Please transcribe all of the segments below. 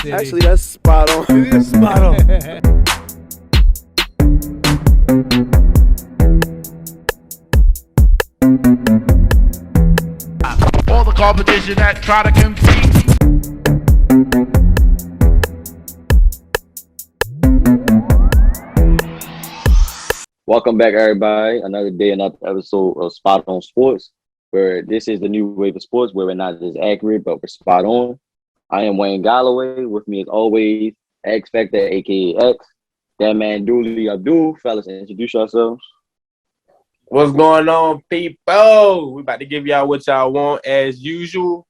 City. Actually, that's spot on. It is spot on. All the competition that try to compete. Welcome back, everybody. Another day, another episode of Spot On Sports, where this is the new wave of sports where we're not just accurate, but we're spot on. I am Wayne Galloway. With me, as always, X Factor, aka X. That man, Dooley Abdul. Fellas, introduce yourselves. What's going on, people? We about to give y'all what y'all want as usual.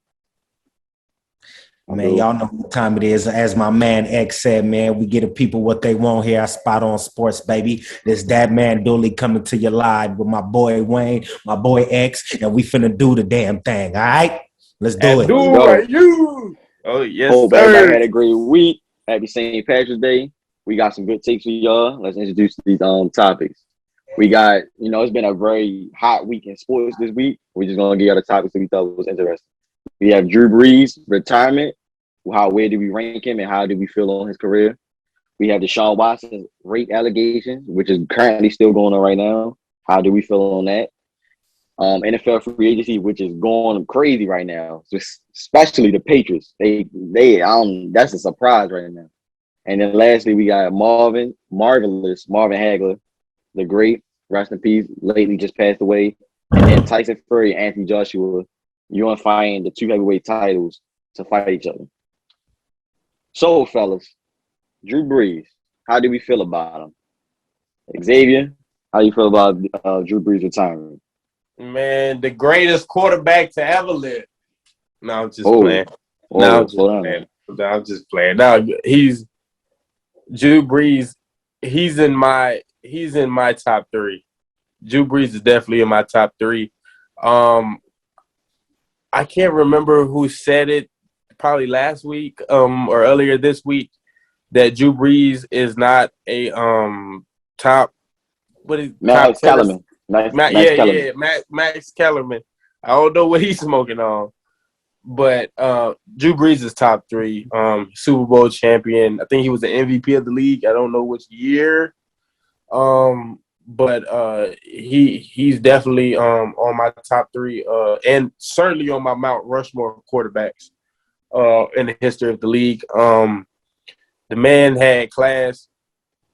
Man, y'all know what time it is. As my man X said, man, we get the people what they want here. I Spot On Sports, baby. This that man Dooley coming to you live with my boy Wayne, my boy X, and we finna do the damn thing. All right, let's do it. You. Oh yes, Hope sir. everybody had a great week. Happy St. Patrick's Day. We got some good takes for y'all. Let's introduce these topics. We got, it's been a very hot week in sports this week. We're just gonna give y'all the topics that we thought was interesting. We have Drew Brees retirement. Where do we rank him and how do we feel on his career? We have Deshaun Watson's rape allegations, which is currently still going on right now. How do we feel on that? NFL free agency, which is going crazy right now, especially the Patriots. That's a surprise right now. And then lastly, we got marvelous Marvin Hagler, the great, rest in peace, lately just passed away. And then Tyson Fury, Anthony Joshua, unifying the two heavyweight titles to fight each other. So, fellas, Drew Brees, how do we feel about him? Xavier, how do you feel about Drew Brees retiring? Man, the greatest quarterback to ever live. No, I'm just playing. I'm just playing. Now Drew Brees. He's in my top three. Drew Brees is definitely in my top three. I can't remember who said it. Probably last week or earlier this week that Drew Brees is not a top. What is Max Kellerman? Max Kellerman. I don't know what he's smoking on, but Drew Brees is top three. Super Bowl champion. I think he was the MVP of the league. I don't know which year. But he's definitely on my top three and certainly on my Mount Rushmore of quarterbacks in the history of the league. The man had class,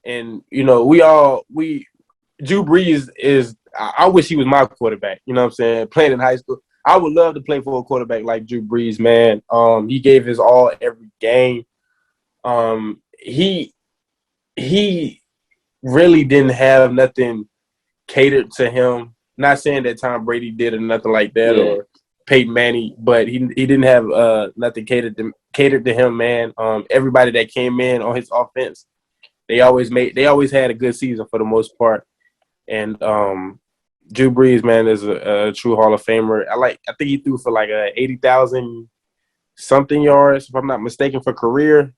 and Drew Brees is. I wish he was my quarterback. You know what I'm saying? Playing in high school, I would love to play for a quarterback like Drew Brees. Man, he gave his all every game. He really didn't have nothing catered to him. Not saying that Tom Brady did or nothing like that, or Peyton Manning, but he didn't have nothing catered to him, man. Everybody that came in on his offense, they always had a good season for the most part. And Drew Brees, man, is a true Hall of Famer. I think he threw for like 80,000 something yards, if I'm not mistaken, for career.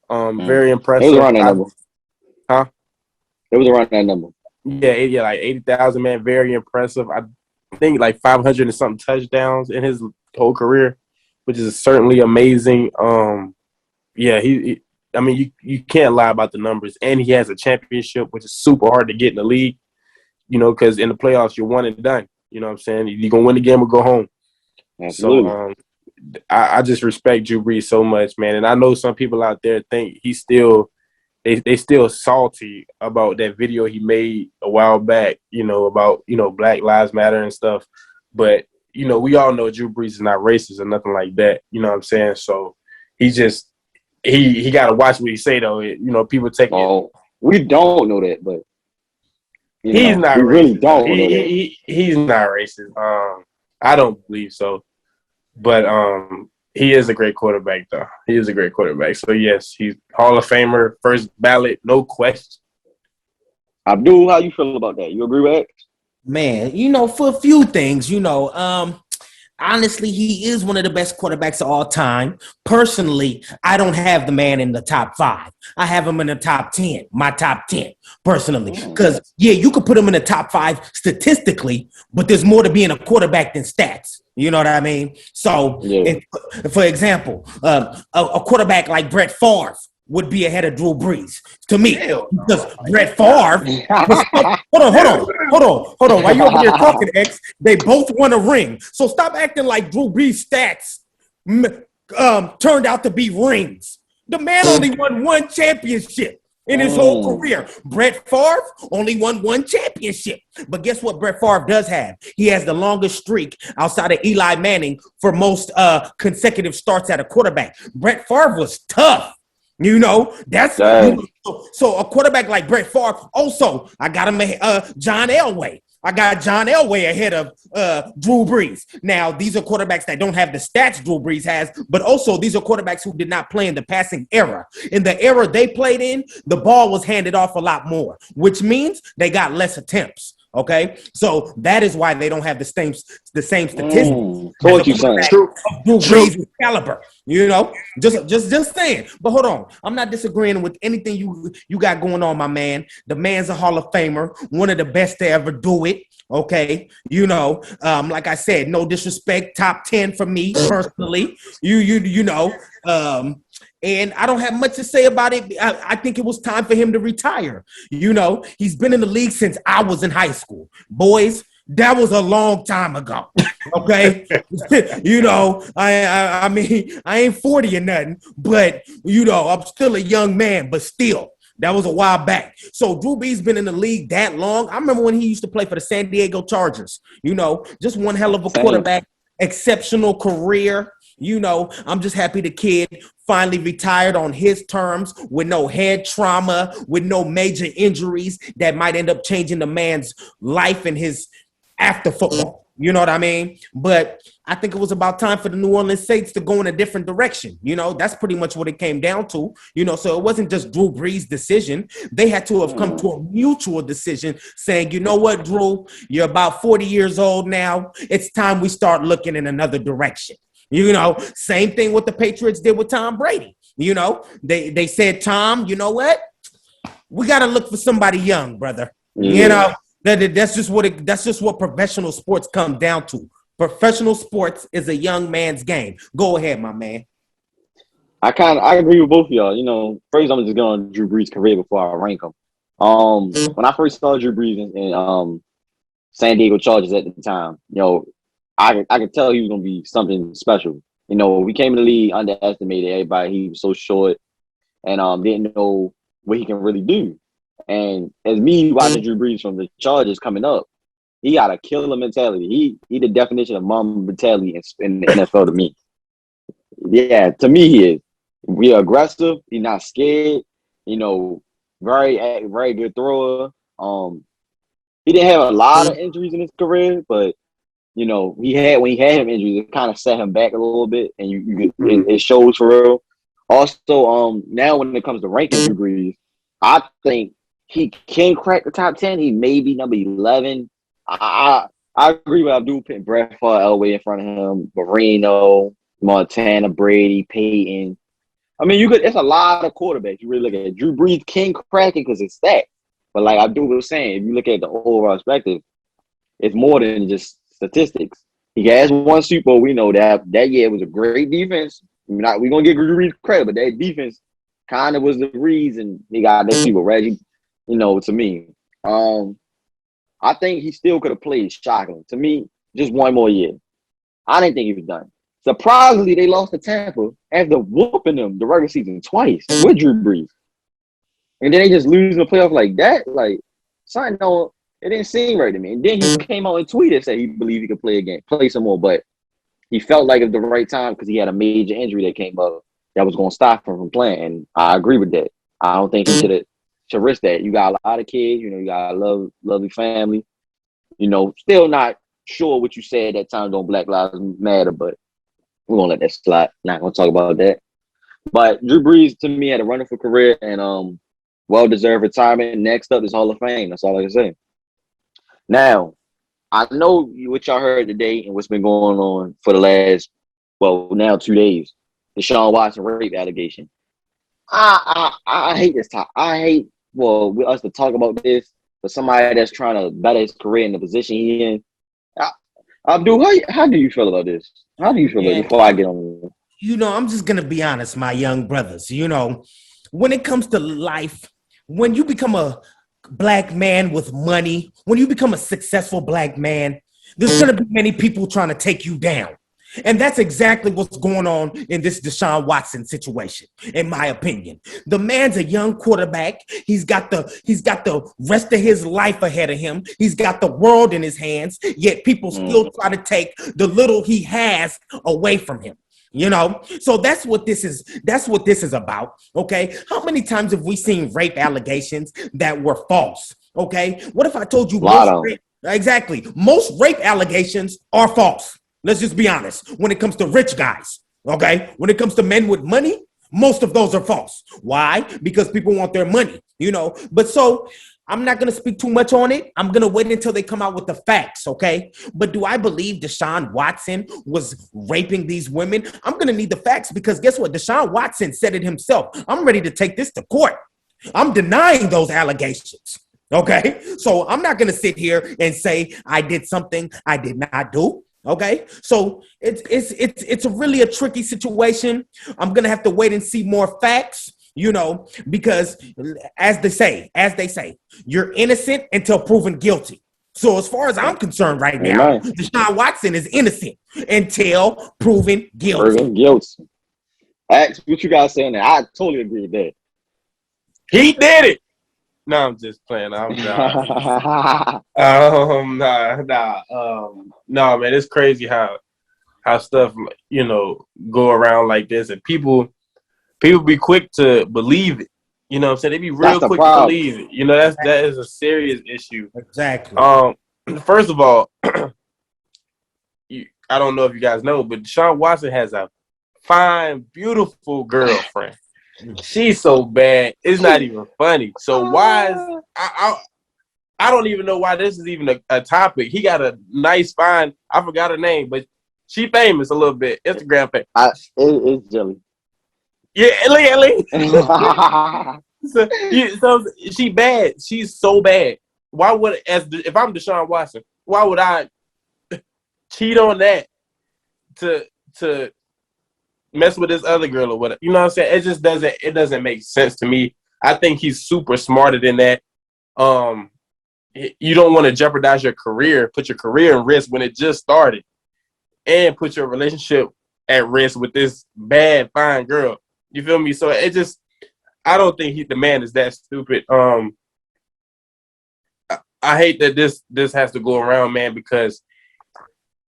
Very impressive. It was around that number. Huh? It was around that number. Yeah, like 80,000, man. Very impressive. I think like 500 and something touchdowns in his whole career, which is certainly amazing. You can't lie about the numbers. And he has a championship, which is super hard to get in the league, because in the playoffs, you're one and done. You know what I'm saying? You're going to win the game or go home. Absolutely. So I just respect Drew Brees so much, man. And I know some people out there think he's still – They still salty about that video he made a while back, about Black Lives Matter and stuff. But we all know Drew Brees is not racist or nothing like that. You know what I'm saying? So he got to watch what he say though. People take it. We don't know that, but he's not we racist. really don't know that. He's not racist. I don't believe so, but he is a great quarterback, though. He is a great quarterback. So, yes, he's Hall of Famer, first ballot, no question. Abdul, how you feel about that? You agree with that? Man, for a few things, honestly, he is one of the best quarterbacks of all time. Personally, I don't have the man in the top 5. I have him in the top 10, my top 10, personally. Because, yeah, you could put him in the top 5 statistically, but there's more to being a quarterback than stats. You know what I mean? So, for example, a quarterback like Brett Favre would be ahead of Drew Brees to me. Because Brett Favre, hold on. While you're over there talking, X, they both won a ring. So stop acting like Drew Brees' stats turned out to be rings. The man only won one championship in his whole career. Brett Favre only won one championship. But guess what Brett Favre does have? He has the longest streak outside of Eli Manning for most consecutive starts at a quarterback. Brett Favre was tough. You know, that's so a quarterback like Brett Favre. Also, I got him John Elway. I got John Elway ahead of Drew Brees. Now, these are quarterbacks that don't have the stats Drew Brees has, but also these are quarterbacks who did not play in the passing era. In the era they played in, the ball was handed off a lot more, which means they got less attempts. Okay, so that is why they don't have the same statistics. What you saying? Drew Brees' caliber, you know, just saying. But hold on, I'm not disagreeing with anything you got going on, my man. The man's a Hall of Famer, one of the best to ever do it. Okay, you know, like I said, no disrespect, top 10 for me personally. You know. And I don't have much to say about it. I think it was time for him to retire. You know, he's been in the league since I was in high school. Boys, that was a long time ago. Okay. You know, I mean, I ain't 40 or nothing, but, you know, I'm still a young man, but still. That was a while back. So Drew Brees been in the league that long. I remember when he used to play for the San Diego Chargers. You know, just one hell of a quarterback, exceptional career. You know, I'm just happy the kid finally retired on his terms with no head trauma, with no major injuries that might end up changing the man's life and his after football. You know what I mean? But I think it was about time for the New Orleans Saints to go in a different direction. You know, that's pretty much what it came down to. You know, so it wasn't just Drew Brees' decision. They had to have come to a mutual decision saying, you know what, Drew, you're about 40 years old now. It's time we start looking in another direction. You know, same thing what the Patriots did with Tom Brady. You know, they said, Tom, you know what? We got to look for somebody young, brother. Yeah. You know, that's just what professional sports come down to. Professional sports is a young man's game. Go ahead, my man. I agree with both of y'all. You know, first I'm just going on Drew Brees' career before I rank him. When I first saw Drew Brees in San Diego Chargers at the time, you know, I could tell he was gonna be something special. You know, we came in the league, underestimated everybody. He was so short and didn't know what he can really do. And as me watching Drew Brees from the Chargers coming up, he got a killer mentality. He the definition of mom mentality in the NFL to me. Yeah, to me he is. We are aggressive. He's not scared. You know, very good thrower. He didn't have a lot of injuries in his career, but you know, when he had him injuries, it kind of set him back a little bit, and it shows for real. Also, now when it comes to ranking Drew Brees, I think he can crack the top 10. He may be number 11. I agree with Abdul putting Brett Favre Elway in front of him, Marino, Montana, Brady, Peyton. I mean, it's a lot of quarterbacks. You really look at it. Drew Brees can crack it because it's that. But like Abdul was saying, if you look at the overall perspective, it's more than just statistics. He has one Super Bowl. We know that year it was a great defense. We're gonna give Drew Brees credit, but that defense kind of was the reason he got that Super Bowl. Reggie, you know, to me, I think he still could have played shockingly. To me, just one more year. I didn't think he was done. Surprisingly, they lost to Tampa after whooping them the regular season twice with Drew Brees, and then they just lose in the playoff like that. Like, something don't. It didn't seem right to me. And then he came out and tweeted and said he believed he could play some more, but he felt like at the right time because he had a major injury that came up that was going to stop him from playing. And I agree with that. I don't think he should risk that. You got a lot of kids, you know, you got a lovely family. You know, still not sure what you said at that time, don't Black Lives Matter, but we're going to let that slide. Not going to talk about that. But Drew Brees, to me, had a wonderful career and well-deserved retirement. Next up is Hall of Fame. That's all I can say. Now, I know what y'all heard today and what's been going on for the last, now 2 days. The Deshaun Watson rape allegation. I hate this talk. I hate with us to talk about this for somebody that's trying to better his career in the position he in. Abdul, how do you feel about this? How do you feel about it before I get on? I'm just gonna be honest, my young brothers. When it comes to life, when you become a black man with money, when you become a successful black man, there's gonna be many people trying to take you down. And that's exactly what's going on in this Deshaun Watson situation, in my opinion. The man's a young quarterback. He's got the rest of his life ahead of him. He's got the world in his hands, yet people still try to take the little he has away from him. So that's what this is about. Okay. How many times have we seen rape allegations that were false? Okay. What if I told you most rape allegations are false? Let's just be honest. When it comes to rich guys, okay? When it comes to men with money, most of those are false. Why? Because people want their money, But so I'm not going to speak too much on it. I'm going to wait until they come out with the facts, okay? But do I believe Deshaun Watson was raping these women? I'm going to need the facts because guess what? Deshaun Watson said it himself. I'm ready to take this to court. I'm denying those allegations. Okay? So I'm not going to sit here and say I did something I did not do. Okay, so it's really a tricky situation. I'm gonna have to wait and see more facts, because as they say, you're innocent until proven guilty. So as far as I'm concerned right now, Deshaun Watson is innocent until proven guilty. Ask what you guys saying that. I totally agree with that. He did it. No, I'm just playing. I'm not. No, man, it's crazy how stuff go around like this, and people be quick to believe it. You know what I'm saying? They be real quick to believe it. That is a serious issue. Exactly. First of all, I don't know if you guys know, but Deshaun Watson has a fine, beautiful girlfriend. She's so bad. It's not even funny. So why is I don't even know why this is even a topic. He got a nice, fine. I forgot her name, but she famous a little bit. Instagram famous. It's Jelly. Yeah, Ellie. so she bad. She's so bad. Why would if I'm Deshaun Watson? Why would I cheat on that to mess with this other girl or whatever? You know what I'm saying? It just doesn't make sense to me. I think he's super smarter than that. You don't want to jeopardize your career, put your career in risk when it just started, and put your relationship at risk with this bad, fine girl. You feel me? So I don't think the man is that stupid. I hate that this has to go around, man, because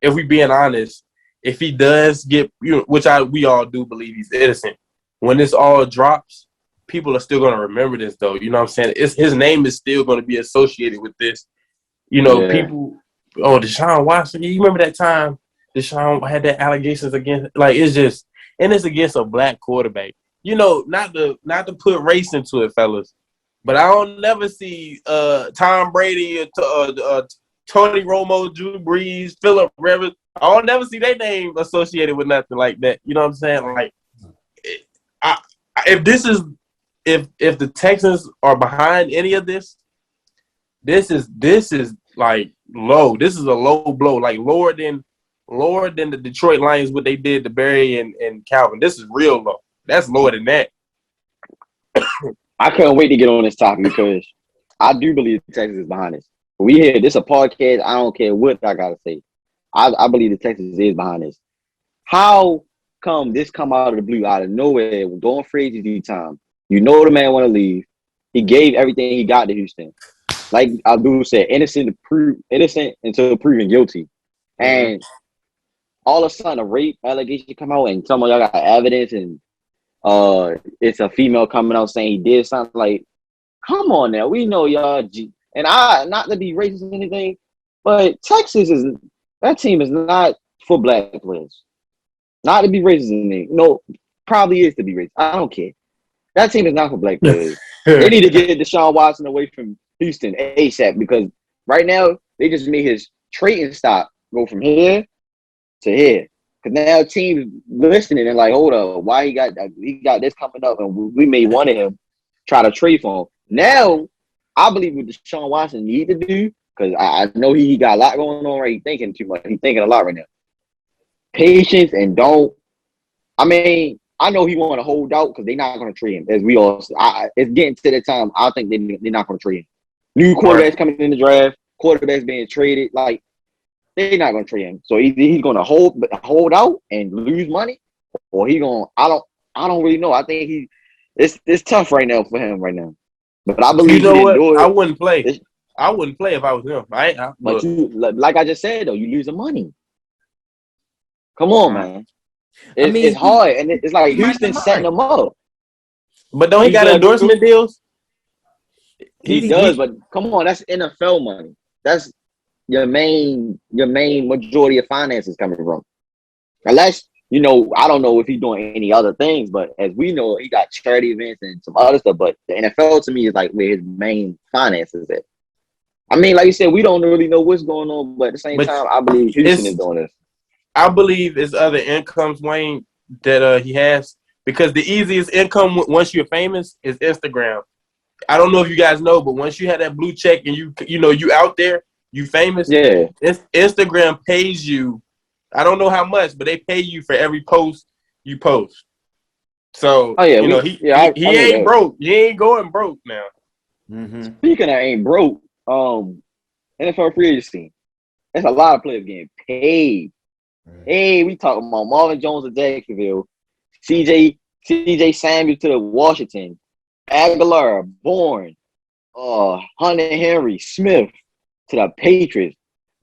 if we being honest, if he does get, which we all do believe he's innocent, when this all drops, people are still going to remember this, though. You know what I'm saying? His name is still going to be associated with this. People, Deshaun Watson, you remember that time Deshaun had that allegations against, it's against a black quarterback. Not to put race into it, fellas, but I don't never see Tom Brady or Tony Romo, Drew Brees, Phillip Rivers. I don't never see their name associated with nothing like that. You know what I'm saying? Like, if the Texans are behind any of this, this is like low. This is a low blow, like lower than the Detroit Lions, what they did to Barry and Calvin. This is real low. That's lower than that. I couldn't wait to get on this topic because I do believe the Texans is behind this. We hear this a podcast. I don't care what I gotta say. I believe the Texans is behind this. How come this come out of the blue, out of nowhere, during free agency time? The man want to leave. He gave everything he got to Houston. Like Abdul said, innocent until proven guilty. And all of a sudden, a rape allegation come out, and some of y'all got evidence, and it's a female coming out saying he did something. Like, come on now, we know y'all. And not to be racist or anything, but that team is not for black players. Not to be racist or anything. No, probably is to be racist. I don't care. That team is not for black players. They need to get Deshaun Watson away from Houston ASAP because right now they just made his trading stock go from here to here. Because now teams listening and like, hold up, why he got this coming up and we may want him try to trade for him. Now, I believe what Deshaun Watson need to do, because I know he got a lot going on right. He's thinking too much. He's thinking a lot right now. Patience and don't. I mean, I know he want to hold out because they're not going to trade him. As we all, it's getting to the time. I think they're not going to trade him. New quarterbacks coming in the draft. Quarterbacks being traded. Like they're not going to trade him. So either he's going to hold out and lose money, or he going. I don't really know. I think it's tough right now for him right now. But I believe you know what? I wouldn't play. I wouldn't play if I was him. But like I just said though, you losing money. Come on, man. It's hard, and it's like Houston setting them up. But don't he got endorsement deals? He does, but come on, that's NFL money. That's your main majority of finances coming from. Unless, I don't know if he's doing any other things, but as we know, he got charity events and some other stuff. But the NFL to me is like where his main finances at. I mean, like you said, we don't really know what's going on, but at the same time, I believe Houston is doing this. I believe it's other incomes, Wayne, that he has, because the easiest income once you're famous is Instagram. I don't know if you guys know, but once you have that blue check and you out there, you famous. Yeah. Instagram pays you. I don't know how much, but they pay you for every post you post. So he ain't broke. He ain't going broke now. Mm-hmm. Speaking of ain't broke, NFL free agency. There's a lot of players getting paid. Hey, we talking about Marvin Jones of Jacksonville, CJ Samuel to the Washington, Aguilar, Bourne, Hunter Henry, Smith to the Patriots,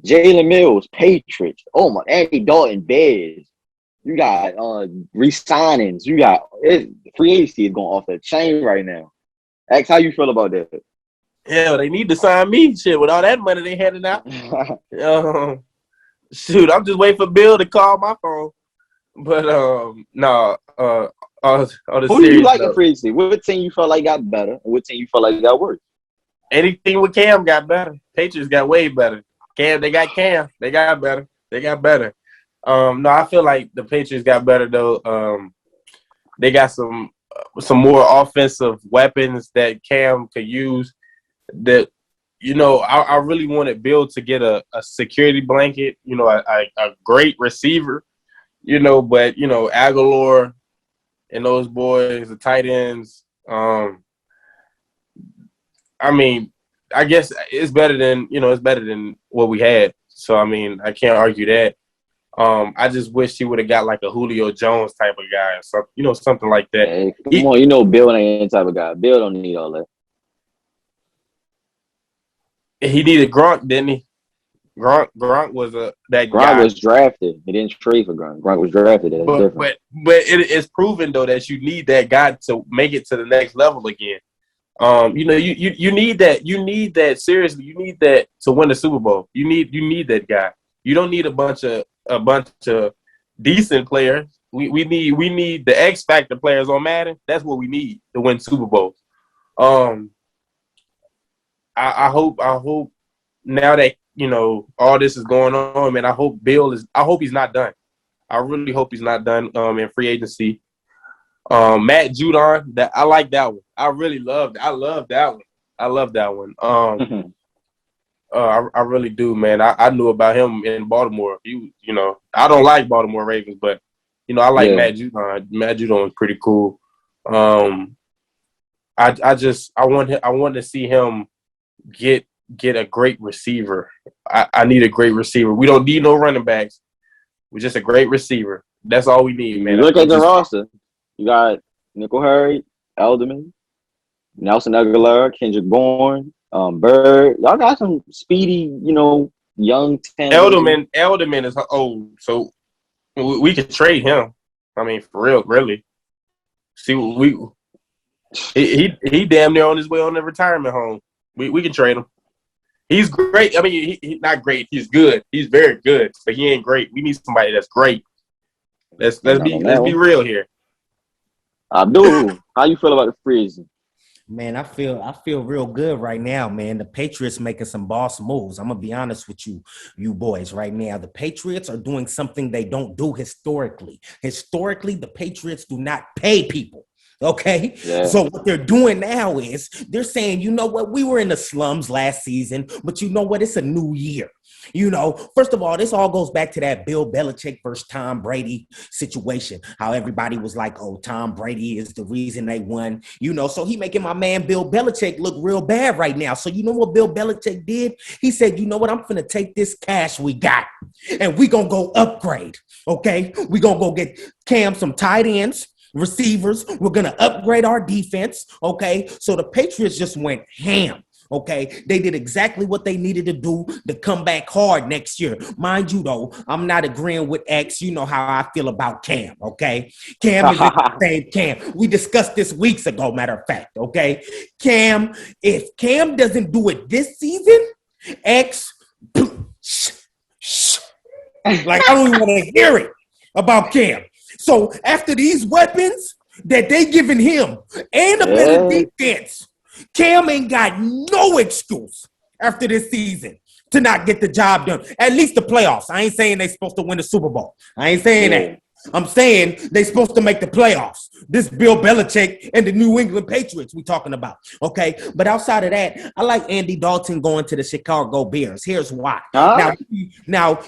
Jalen Mills, Patriots. Oh my, Andy Dalton, Bears. You got re-signings. You got free agency is going off the chain right now. X, how you feel about that? Yeah, they need to sign me. Shit, with all that money they handing out. Shoot, I'm just waiting for Bill to call my phone. But who do you like in free agency? What team you felt like got better, and what team you felt like got worse? Anything with Cam got better. Patriots got way better. They got Cam. They got better. No, I feel like the Patriots got better though. They got some more offensive weapons that Cam could use. That I really wanted Bill to get a security blanket. A great receiver. But Aguilar and those boys, the tight ends. I mean, I guess it's better than what we had. So I mean, I can't argue that. I just wish he would have got like a Julio Jones type of guy or something, something like that. Hey, come on, Bill ain't that type of guy. Bill don't need all that. He needed Gronk, didn't he? Gronk was that guy. Gronk was drafted. He didn't trade for Gronk. Gronk was drafted. But it's proven though that you need that guy to make it to the next level again. You need that. You need that seriously. You need that to win the Super Bowl. You need that guy. You don't need a bunch of decent players. We need the X factor players on Madden. That's what we need to win Super Bowls. I hope now that all this is going on, man. I hope he's not done. I really hope he's not done in free agency. Matt Judon, I like that one. I love that one. I really do, man. I knew about him in Baltimore. I don't like Baltimore Ravens, but I like Matt Judon. Matt Judon is pretty cool. I want to see him get a great receiver. I need a great receiver. We don't need no running backs. We're just a great receiver. That's all we need, man. Look at the roster. You got Nickel Harry, Elderman, Nelson Aguilar, Kendrick Bourne, Bird. Y'all got some speedy, young talent. Elderman is old, so we could trade him. I mean, for real, really. See, he damn near on his way on the retirement home. We can trade him. He's great. I mean, he's not great. He's good. He's very good, but he ain't great. We need somebody that's great. Let's be real here. Abdul, how you feel about the free agency? Man, I feel real good right now, man. The Patriots making some boss moves. I'm gonna be honest with you boys right now. The Patriots are doing something they don't do historically. Historically, the Patriots do not pay people. Okay. Yeah. So what they're doing now is they're saying, you know what, we were in the slums last season, but you know what? It's a new year. You know, first of all, this all goes back to that Bill Belichick versus Tom Brady situation. How everybody was like, oh, Tom Brady is the reason they won. You know, so he making my man Bill Belichick look real bad right now. So you know what Bill Belichick did? He said, you know what? I'm finna take this cash we got and we gonna go upgrade. Okay, we gonna go get Cam some tight ends, receivers. We're going to upgrade our defense. Okay. So the Patriots just went ham. Okay. They did exactly what they needed to do to come back hard next year. Mind you, though, I'm not agreeing with X. You know how I feel about Cam. Okay. Cam is the same Cam. We discussed this weeks ago, matter of fact. Okay. Cam, if Cam doesn't do it this season, X, like I don't even want to hear it about Cam. So after these weapons that they giving him and a better defense, Cam ain't got no excuse after this season to not get the job done. At least the playoffs. I ain't saying they supposed to win the Super Bowl. I ain't saying that. I'm saying they supposed to make the playoffs. This Bill Belichick and the New England Patriots we talking about. Okay. But outside of that, I like Andy Dalton going to the Chicago Bears. Here's why. Now,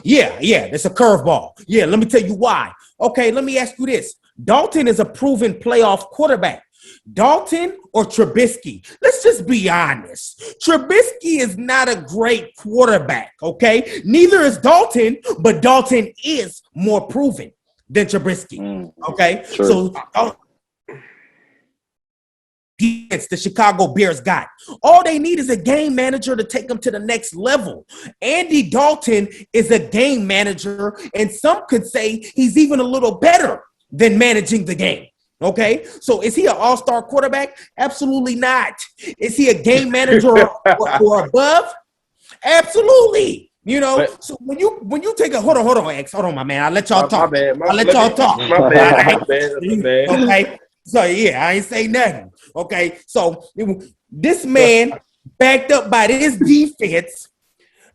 it's a curveball. Yeah, let me tell you why. Okay, let me ask you this. Dalton is a proven playoff quarterback. Dalton or Trubisky? Let's just be honest. Trubisky is not a great quarterback, okay? Neither is Dalton, but Dalton is more proven than Trubisky, okay? True. So the Chicago Bears got. All they need is a game manager to take them to the next level. Andy Dalton is a game manager, and some could say he's even a little better than managing the game. Okay, so is he an all-star quarterback? Absolutely not. Is he a game manager or above? Absolutely. You know, so when you take a hold on, X, hold on, my man. I'll let y'all talk. I'll let y'all talk. My bad. Okay. So yeah, I ain't say nothing. Okay, so this man backed up by this defense.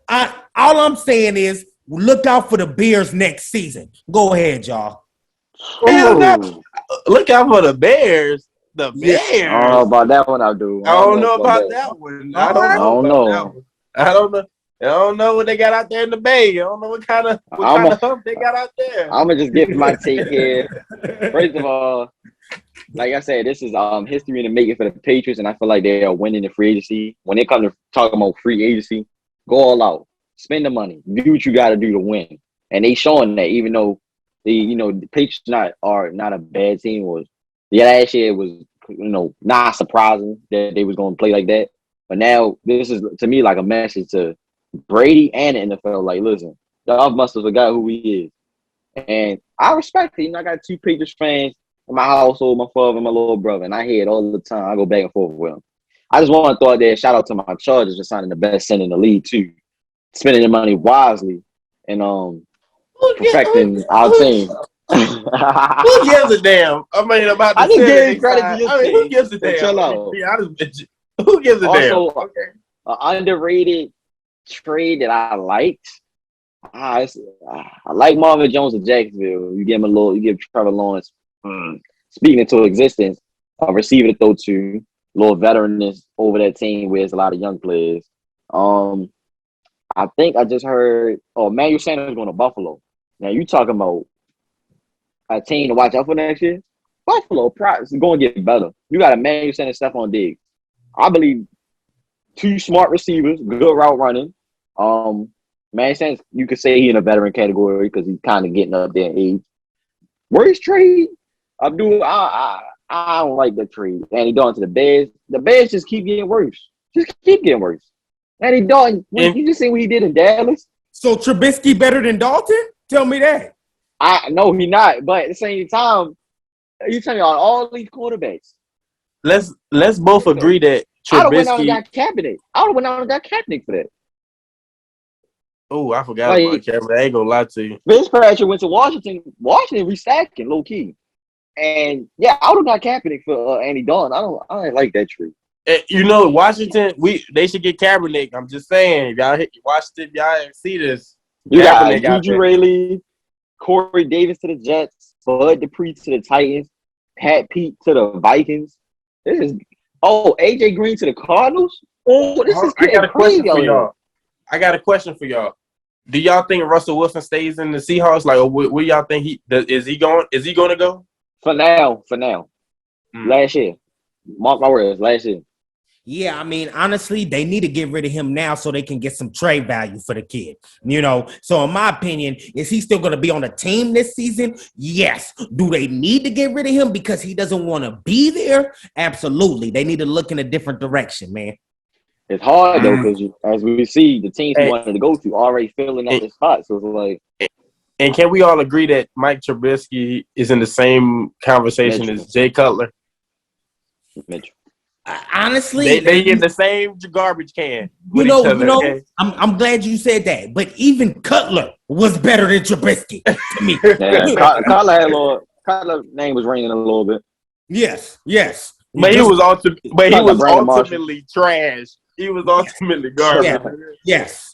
All I'm saying is look out for the Bears next season. Go ahead, y'all. Look out for the Bears. The Bears. I don't know about that one. I don't know about that one. I don't know what they got out there in the Bay. I don't know what kind of hump they got out there. I'm gonna just give my take here. First of all, like I said, this is history to make it for the Patriots, and I feel like they are winning the free agency. When it comes to talking about free agency, go all out, spend the money, do what you got to do to win, and they showing that. Even though the Patriots are not a bad team. Last year it was not surprising that they was going to play like that, but now this is to me like a message to Brady and the NFL. Like, listen, y'all must have forgot who he is, and I respect it. I got 2 Patriots fans in my household, my father and my little brother, and I hear it all the time. I go back and forth with them. I just want to throw out there, shout out to my Chargers for signing the best center in the league too, spending the money wisely and perfecting our team. Who gives a damn? I mean, about the I didn't give credit to your team. Who gives a damn? Chill out. Who gives a damn? Also, an underrated trade that I liked. I like Marvin Jones of Jacksonville. You give Trevor Lawrence speaking into existence, a receiver to throw to, a little veteranness over that team where there's a lot of young players. I think I just heard, Emmanuel Sanders going to Buffalo. Now you talking about a team to watch out for next year? Buffalo is going to get better. You got Emmanuel Sanders, Stephon Diggs. I believe 2 smart receivers, good route running. Emmanuel Sanders, you could say he in a veteran category because he's kind of getting up there in age. Where's trade? I don't like that trade. Andy Dalton to the Bears. The Bears just keep getting worse. Andy Dalton, you just see what he did in Dallas? So Trubisky better than Dalton? Tell me that. I know he not, but at the same time, you tell me on all these quarterbacks. Let's both agree that Trubisky. I would have went out and got Kaepernick. For that. Oh, I forgot about Kaepernick. I ain't gonna lie to you. Fitzpatrick went to Washington. Washington restacking low key, and yeah, I would have got Kaepernick for Andy Dalton. I don't like that tree. Washington, they should get Kaepernick. I'm just saying, if y'all Washington, y'all see this. You got Kaepernick out Juju there. Rayleigh, Corey Davis to the Jets, Bud Dupree to the Titans, Pat Pete to the Vikings. This is AJ Green to the Cardinals. Oh, this is I got a question crazy for out here. y'all. I got a question for y'all. Do y'all think Russell Wilson stays in the Seahawks? Like, where y'all think is he going? Is he going to go? For now. Last year. Mark my words, last year. Yeah, I mean, honestly, they need to get rid of him now so they can get some trade value for the kid. So in my opinion, is he still going to be on the team this season? Yes. Do they need to get rid of him because he doesn't want to be there? Absolutely. They need to look in a different direction, man. It's hard though because as we see, the teams he wanted to go to already filling up his spot. So it's like, and can we all agree that Mike Trubisky is in the same conversation as Jay Cutler? Mitchell. Honestly, they in the same garbage can. I'm glad you said that. But even Cutler was better than Trubisky to me. Yeah, Cutler name was ringing a little bit. Yes. But he was ultimately trash. He was ultimately garbage. Yes.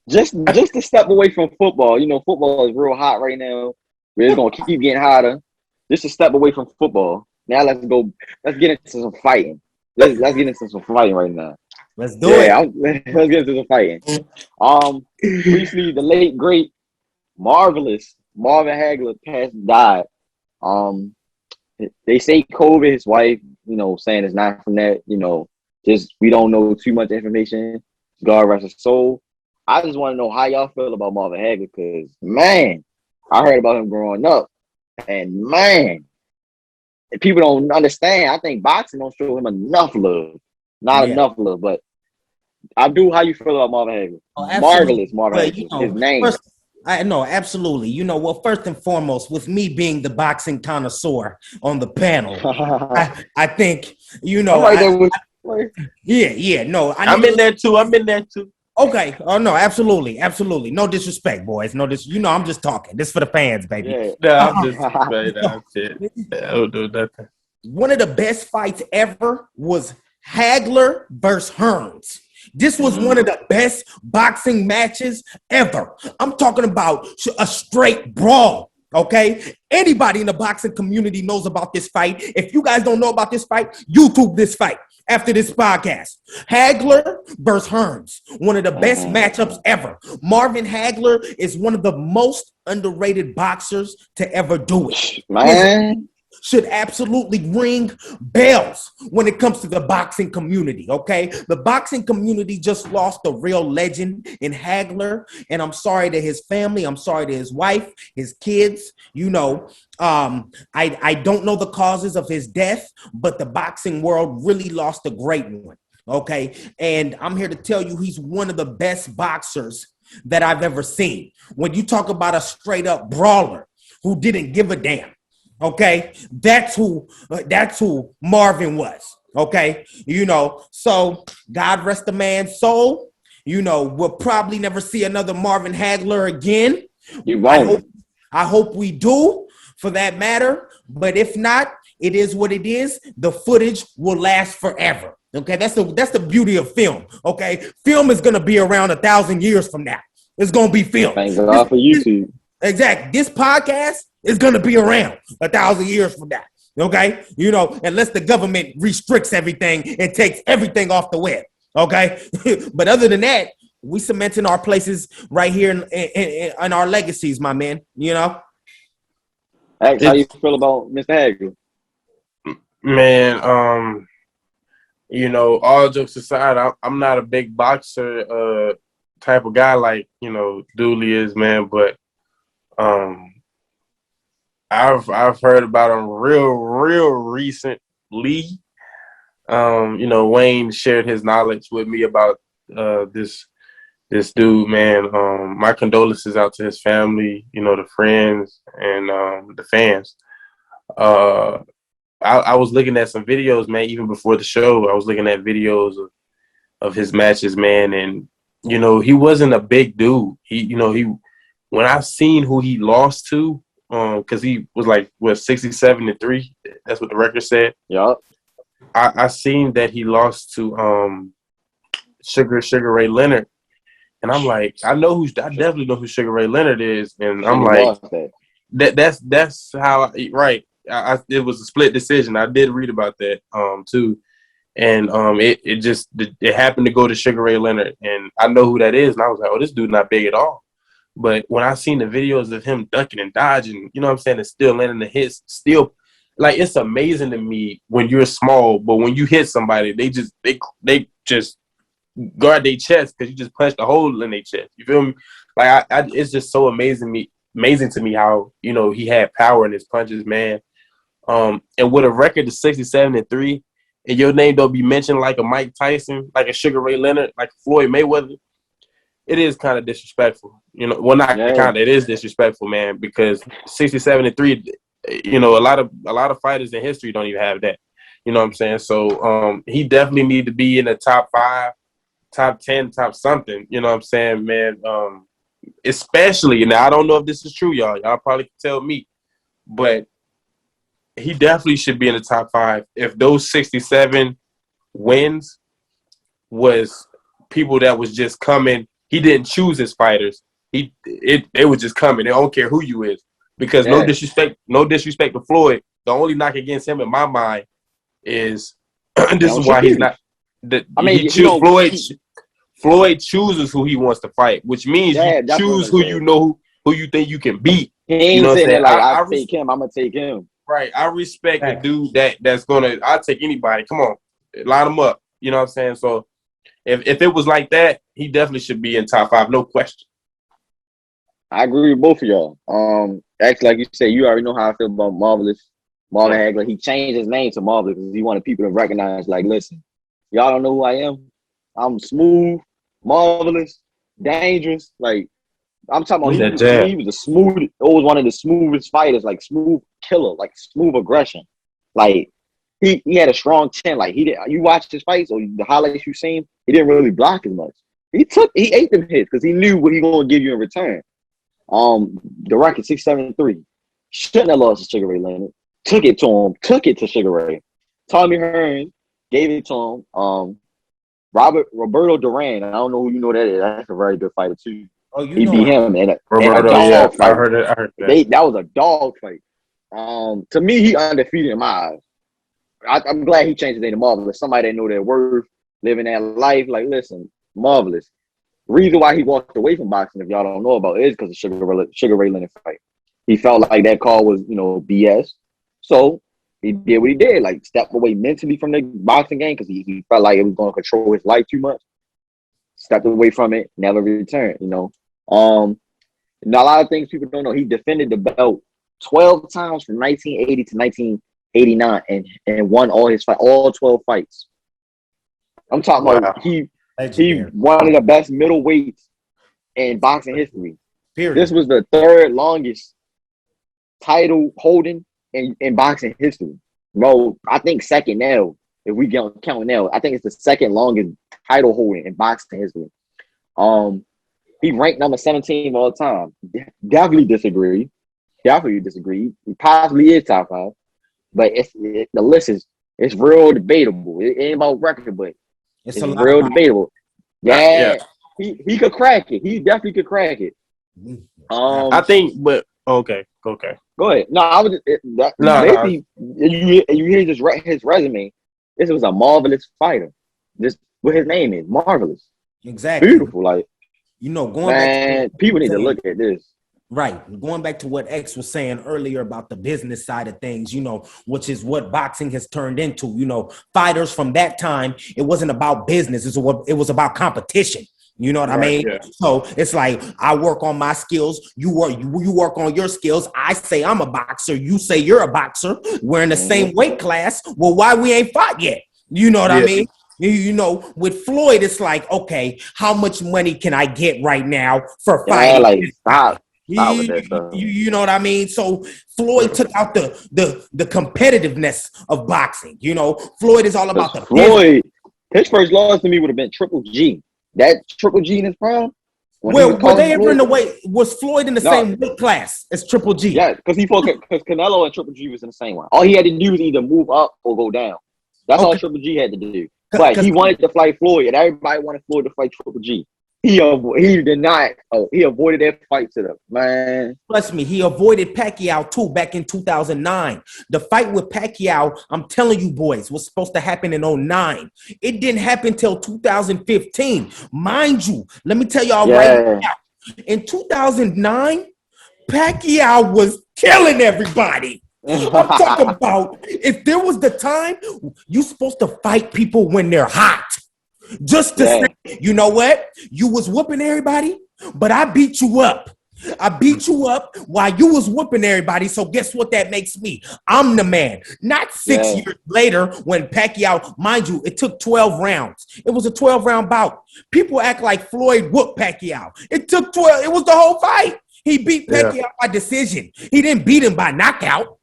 Just a step away from football. Football is real hot right now. It's gonna keep getting hotter. Just a step away from football. Now let's get into some fighting. Let's get into some fighting right now. Let's do it. Let's get into some fighting. Recently, the late great, marvelous Marvin Hagler died. They say COVID, his wife, saying it's not from that, just we don't know too much information. God rest his soul. I just want to know how y'all feel about Marvin Hagler because, man, I heard about him growing up. And, man, people don't understand. I think boxing don't show him enough love. Not enough love, but I do. How you feel about Marvin Hagler? Marvelous Marvin Hagler. His name. Absolutely. First and foremost, with me being the boxing connoisseur on the panel, I think, I'm right there with I'm in there too. Okay. Oh no, absolutely. No disrespect, boys. No I'm just talking. This for the fans, baby. Yeah. No, I'm just that's it. I don't do nothing. One of the best fights ever was Hagler versus Hearns. This was one of the best boxing matches ever. I'm talking about a straight brawl. Okay, anybody in the boxing community knows about this fight. If you guys don't know about this fight, YouTube this fight after this podcast. Hagler versus Hearns, one of the best matchups ever. Marvin Hagler is one of the most underrated boxers to ever do it. Man. Should absolutely ring bells when it comes to the boxing community, okay? The boxing community just lost a real legend in Hagler, and I'm sorry to his family. I'm sorry to his wife, his kids. I don't know the causes of his death, but the boxing world really lost a great one, okay? And I'm here to tell you he's one of the best boxers that I've ever seen. When you talk about a straight-up brawler who didn't give a damn, okay, that's who Marvin was. Okay, so God rest the man's soul. We'll probably never see another Marvin Hagler again. You won't. I hope we do, for that matter. But if not, it is what it is. The footage will last forever. Okay, that's the beauty of film. Okay, film is gonna be around 1,000 years from now. It's gonna be film. Thank God for YouTube. Exactly. This podcast is going to be around 1,000 years from now. Okay. Unless the government restricts everything and takes everything off the web. Okay. But other than that, we cementing our places right here in our legacies, my man. How you feel about Mr. Hagler? Man, all jokes aside, I'm not a big boxer type of guy like, Dooley is, man, but I've heard about him real recently. Wayne shared his knowledge with me about this dude, man. My condolences out to his family, the friends and the fans. I was looking at some videos, man, even before the show. I was looking at videos of his matches, man, and he wasn't a big dude. When I seen who he lost to, because he was like 67-3. That's what the record said. Yup. I seen that he lost to Sugar Ray Leonard, and I'm like, I definitely know who Sugar Ray Leonard is, and I'm like, that's how right. It was a split decision. I did read about that too, and it happened to go to Sugar Ray Leonard, and I know who that is, and I was like, oh, this dude not big at all. But when I seen the videos of him ducking and dodging, you know what I'm saying, and still landing the hits, still, like, it's amazing to me when you're small, but when you hit somebody, they just guard their chest because you just punched a hole in their chest. You feel me? Like, it's just so amazing to me how, you know, he had power in his punches, man. And with a record of 67-3, and your name don't be mentioned like a Mike Tyson, like a Sugar Ray Leonard, like a Floyd Mayweather, it is kind of disrespectful. You know, well, not kind of, it is disrespectful, man, because 67-3, you know, a lot of fighters in history don't even have that. You know what I'm saying? So he definitely need to be in the top 5, top 10, top something. You know what I'm saying, man? Especially, now I don't know if this is true, y'all. Y'all probably can tell me, but he definitely should be in the top 5. If those 67 wins was people that was just coming, he didn't choose his fighters. They was just coming. They don't care who you is. Because no disrespect to Floyd. The only knock against him in my mind is this is why he's not. Floyd chooses who he wants to fight, which means you choose who you know who you think you can beat. He ain't saying that like I'll take him. I'm gonna take him. Right. I respect the dude that's gonna. I'll take anybody. Come on, line him up. You know what I'm saying? So if it was like that, he definitely should be in top 5, no question. I agree with both of y'all. Actually, like you said, you already know how I feel about Marvelous. Marvin Hagler. He changed his name to Marvelous because he wanted people to recognize, like, listen, y'all don't know who I am. I'm smooth, marvelous, dangerous. Like, I'm talking about he was the smooth, always one of the smoothest fighters, like smooth killer, like smooth aggression. Like, he had a strong chin. Like, you watch his fights or the highlights you seen, he didn't really block as much. He ate them hits because he knew what he gonna give you in return. The record 6-7-3. Shouldn't have lost to Sugar Ray Leonard. Took it to him. Took it to Sugar Ray. Tommy Hearns gave it to him. Roberto Duran. I don't know who you know that is. That's a very good fighter too. Oh, he beat him in a dog fight. I heard that. That was a dog fight. To me, he undefeated in my eyes. I'm glad he changed his name to Marvelous. Somebody that know their worth, living that life. Like, listen, Marvelous. Reason why he walked away from boxing, if y'all don't know about it, is because of Sugar Ray Leonard fight. He felt like that call was, BS. So he did what he did, like stepped away mentally from the boxing game because he felt like it was going to control his life too much. Stepped away from it, never returned, Now, a lot of things people don't know. He defended the belt 12 times from 1980 to 1989 and won all 12 fights. I'm talking about he one of the best middleweights in boxing history. Period. This was the third longest title holding in boxing history. Bro, I think second now, if we count now, I think it's the second longest title holding in boxing history. He ranked number 17 all time. Definitely disagree. He possibly is top 5. But the list it's real debatable. It ain't about record, but it's real debatable. Yeah. He could crack it. He definitely could crack it. I think, but okay. Go ahead. No, I was basically. You hear his resume. This was a marvelous fighter. Just what his name is, Marvelous. Exactly. Beautiful. Like, people need to look at this. Right. Going back to what X was saying earlier about the business side of things, which is what boxing has turned into. Fighters from that time, it wasn't about business. It was about competition. You know what I mean? Yeah. So it's like, I work on my skills. You work on your skills. I say I'm a boxer. You say you're a boxer. We're in the same weight class. Well, why we ain't fought yet? You know what I mean? With Floyd, it's like, okay, how much money can I get right now for fighting? Yeah, like, stop. You know what I mean? So Floyd took out the competitiveness of boxing. Floyd is all about the Floyd. His first loss to me would have been Triple G. That Triple G in his prime. Well, were they ever in the weight? Was Floyd in the same weight class as Triple G? Yeah, because Canelo and Triple G was in the same one. All he had to do was either move up or go down. That's all Triple G had to do. But he wanted to fight Floyd, and everybody wanted Floyd to fight Triple G. He did not. Oh, he avoided that fight to them, man. Trust me, he avoided Pacquiao too back in 2009. The fight with Pacquiao, I'm telling you boys, was supposed to happen in 2009. It didn't happen till 2015. Mind you, let me tell y'all right now. In 2009, Pacquiao was killing everybody. I'm talking about if there was the time, you're supposed to fight people when they're hot. Just to say, you know what? You was whooping everybody, but I beat you up. I beat you up while you was whooping everybody. So guess what that makes me? I'm the man. Not 6 years later when Pacquiao, mind you, it took 12 rounds. It was a 12-round bout. People act like Floyd whooped Pacquiao. It took 12. It was the whole fight. He beat Pacquiao by decision. He didn't beat him by knockout.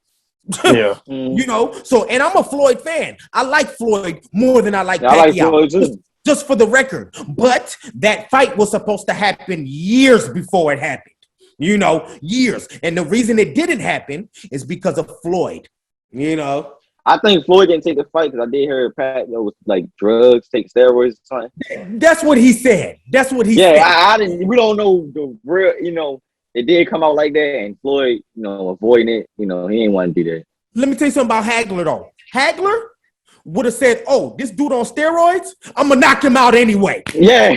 You know, so, and I'm a Floyd fan. I like Floyd more than I like Pacquiao. I like Floyd too. Just for the record. But that fight was supposed to happen years before it happened. You know, years. And the reason it didn't happen is because of Floyd. You know, I think Floyd didn't take the fight because I did hear Pacquiao was like drugs, take steroids or something. That's what he said. That's what he said. Yeah, I didn't. We don't know the real. You know, it did come out like that, and Floyd, you know, avoiding it. You know, he didn't want to do that. Let me tell you something about Hagler though. Hagler would have said, "Oh, this dude on steroids, I'm gonna knock him out anyway." Yeah,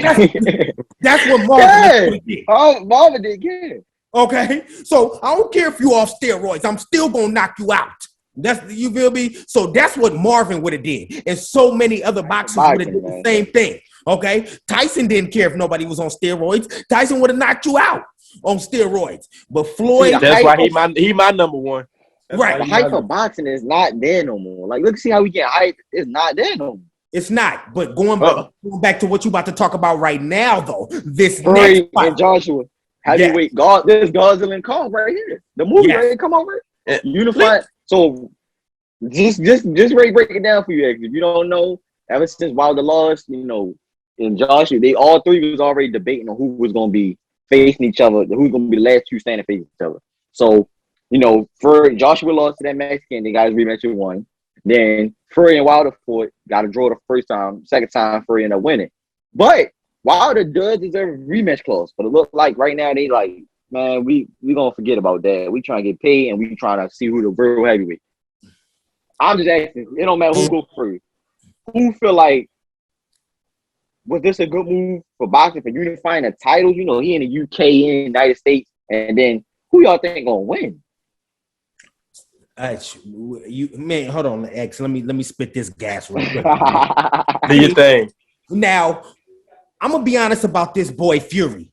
that's what Marvin did. Oh, Marvin did, yeah. Okay, so I don't care if you off steroids, I'm still gonna knock you out. That's, you feel me? So that's what Marvin would have did, and so many other boxers would have did the same thing. Okay, Tyson didn't care if nobody was on steroids. Tyson would have knocked you out on steroids. But Floyd, that's why he my number one. That's right. The hype for boxing is not there no more. Like, look, see how we get hype. It's not there no more. It's not. But going back to what you about to talk about right now, though, this Fury next fight, and Joshua, heavyweight God, there's Godzilla Kong right here. The movie ready to come over. Unify. So just ready to break it down for you. If you don't know, ever since Wilder lost, you know, and Joshua, they all three was already debating on who was going to be facing each other, who's going to be the last two standing facing each other. So, you know, Joshua lost to that Mexican. They got his rematch and won. Then Fury and Wilder fought, got a draw the first time. Second time, Fury ended up winning. But Wilder does deserve a rematch clause. But it looked like right now they like, man, we going to forget about that. We trying to get paid and we trying to see who the real heavyweight. I'm just asking. It don't matter who goes first. Who feel like, was this a good move for boxing, for unifying the titles? You know, he in the UK, in the United States. And then who y'all think going to win? You man, hold on, X. Let me spit this gas real quick. Do your thing. Now, I'm gonna be honest about this boy Fury.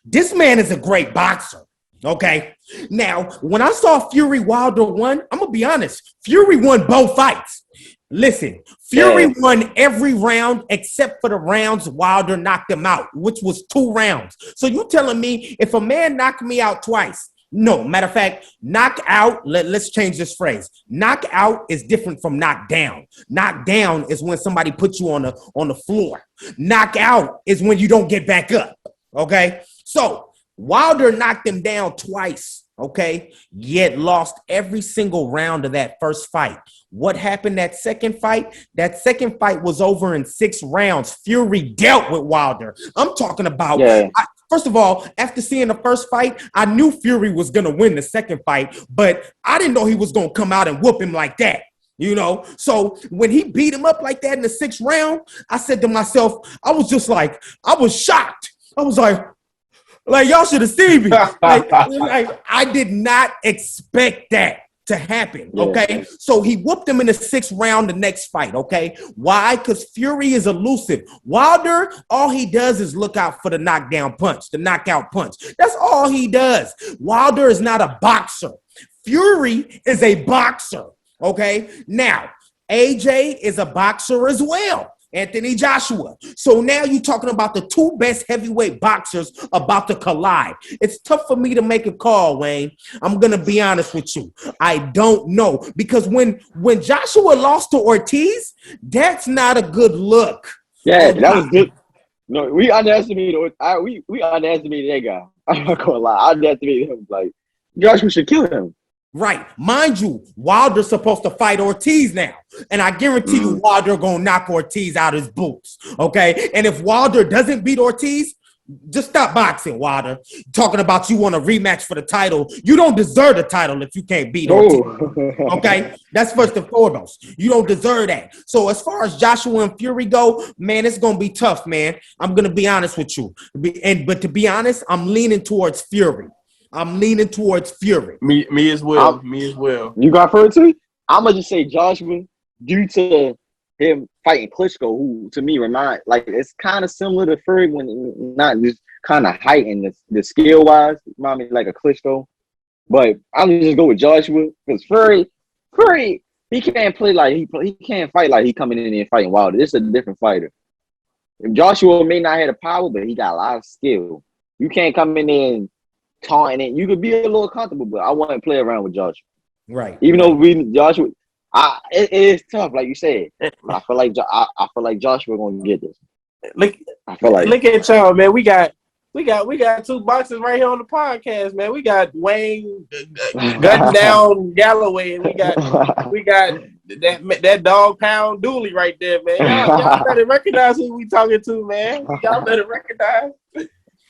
This man is a great boxer. Okay. Now, when I saw Fury Wilder won, I'm gonna be honest. Fury won both fights. Listen, Fury won every round except for the rounds Wilder knocked him out, which was 2 rounds. So you telling me if a man knocked me out twice? No, matter of fact, knock out, let's change this phrase. Knock out is different from knock down. Knock down is when somebody puts you on the floor. Knock out is when you don't get back up, okay? So Wilder knocked him down twice, okay, yet lost every single round of that first fight. What happened that second fight? That second fight was over in 6 rounds. Fury dealt with Wilder. I'm talking about... First of all, after seeing the first fight, I knew Fury was going to win the second fight, but I didn't know he was going to come out and whoop him like that, you know? So when he beat him up like that in the 6th round, I said to myself, I was just like, I was shocked. I was like y'all should have seen me. like, I did not expect that to happen, okay? So he whooped him in the 6th round the next fight, okay? Why? Because Fury is elusive. Wilder, all he does is look out for the knockdown punch, the knockout punch. That's all he does. Wilder is not a boxer. Fury is a boxer, okay? Now, AJ is a boxer as well. Anthony Joshua. So now you're talking about the 2 best heavyweight boxers about to collide. It's tough for me to make a call, Wayne. I'm going to be honest with you. I don't know. Because when Joshua lost to Ortiz, that's not a good look. Yeah, that was good. No, we underestimated we underestimated that guy. I'm not going to lie. I underestimated him. Like, Joshua should kill him. Right. Mind you, Wilder's supposed to fight Ortiz now. And I guarantee you Wilder gonna knock Ortiz out his boots. Okay. And if Wilder doesn't beat Ortiz, just stop boxing, Wilder. Talking about you want a rematch for the title. You don't deserve the title if you can't beat Ortiz. Okay? That's first and foremost. You don't deserve that. So as far as Joshua and Fury go, man, it's going to be tough, man. I'm going to be honest with you. But to be honest, I'm leaning towards Fury. Me as well. You got Fury too? I'm going to just say Joshua due to him fighting Klitschko, who to me it's kind of similar to Fury when not just kind of height and the skill wise, remind me like a Klitschko. But I'm gonna just go with Joshua because Fury, he can't play like he can't fight like he coming in and fighting Wilder. This is a different fighter. If Joshua may not have the power, but he got a lot of skill. You can't come in there and taunting it. You could be a little comfortable, but I want to play around with Joshua. Right. Even though Joshua. It is tough, like you said. I feel like Joshua gonna get this. Look at y'all, man. We got 2 boxes right here on the podcast, man. We got Wayne gutting down Galloway, and we got that dog pound Dooley right there, man. Y'all better recognize who we talking to, man. Y'all better recognize.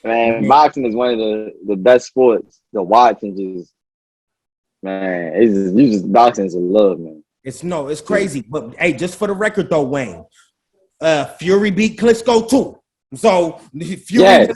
Man, boxing is one of the best sports to watch and just boxing is a love, man. It's crazy. But hey, just for the record though, Wayne, Fury beat Klitschko too. So Fury,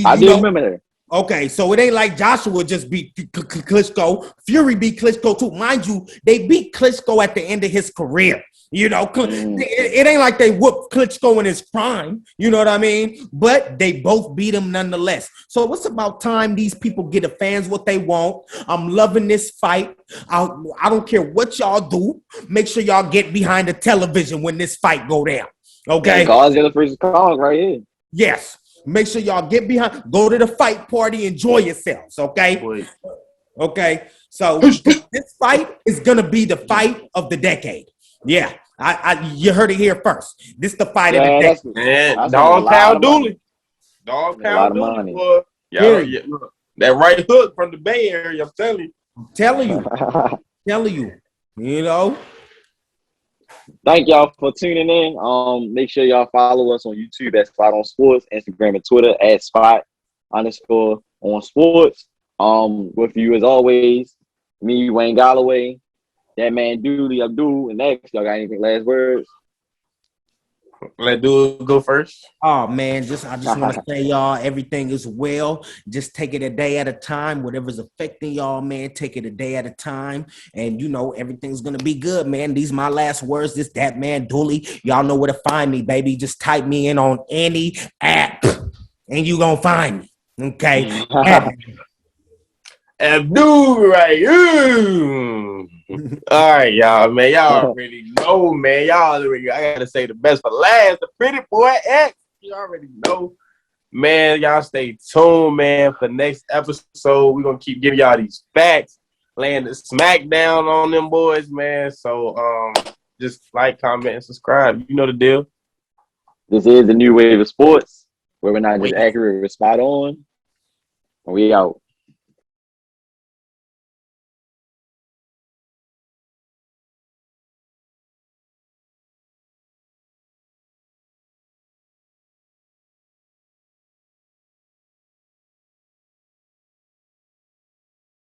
I do remember that. Okay, so it ain't like Joshua just beat Klitschko. Fury beat Klitschko too. Mind you, they beat Klitschko at the end of his career. You know, it ain't like they whooped Klitschko in his prime. You know what I mean? But they both beat him nonetheless. So it's about time these people get the fans what they want. I'm loving this fight. I don't care what y'all do. Make sure y'all get behind the television when this fight go down. Okay? Godzilla versus Kong right here. Yes. Make sure y'all get behind. Go to the fight party. Enjoy yourselves. Okay? Boy. Okay. So this fight is going to be the fight of the decade. Yeah, you heard it here first. This is the fight of the decade. Man, dog pound Dooley. Dog pound Dooley, boy. Yeah, that right hook from the Bay Area, I'm telling you. You know. Thank y'all for tuning in. Make sure y'all follow us on YouTube at Spot on Sports, Instagram and Twitter at Spot_on Sports. With you as always, me, Wayne Galloway. That man Dooley Abdul and next. Y'all got anything last words? Let Dooley go first. Oh man, I just want to say y'all, everything is well. Just take it a day at a time. Whatever's affecting y'all, man, take it a day at a time. And you know, everything's gonna be good, man. These my last words. This that man Dooley. Y'all know where to find me, baby. Just type me in on any app, and you gonna find me. Okay. Abdul right here. All right, y'all, man. Y'all already know, man. I gotta say the best for last. The pretty boy X. You already know. Man, y'all stay tuned, man, for next episode. We're gonna keep giving y'all these facts, laying the smack down on them boys, man. So just like, comment, and subscribe. You know the deal. This is the new wave of sports, where we're not just accurate, we're spot on. And we out.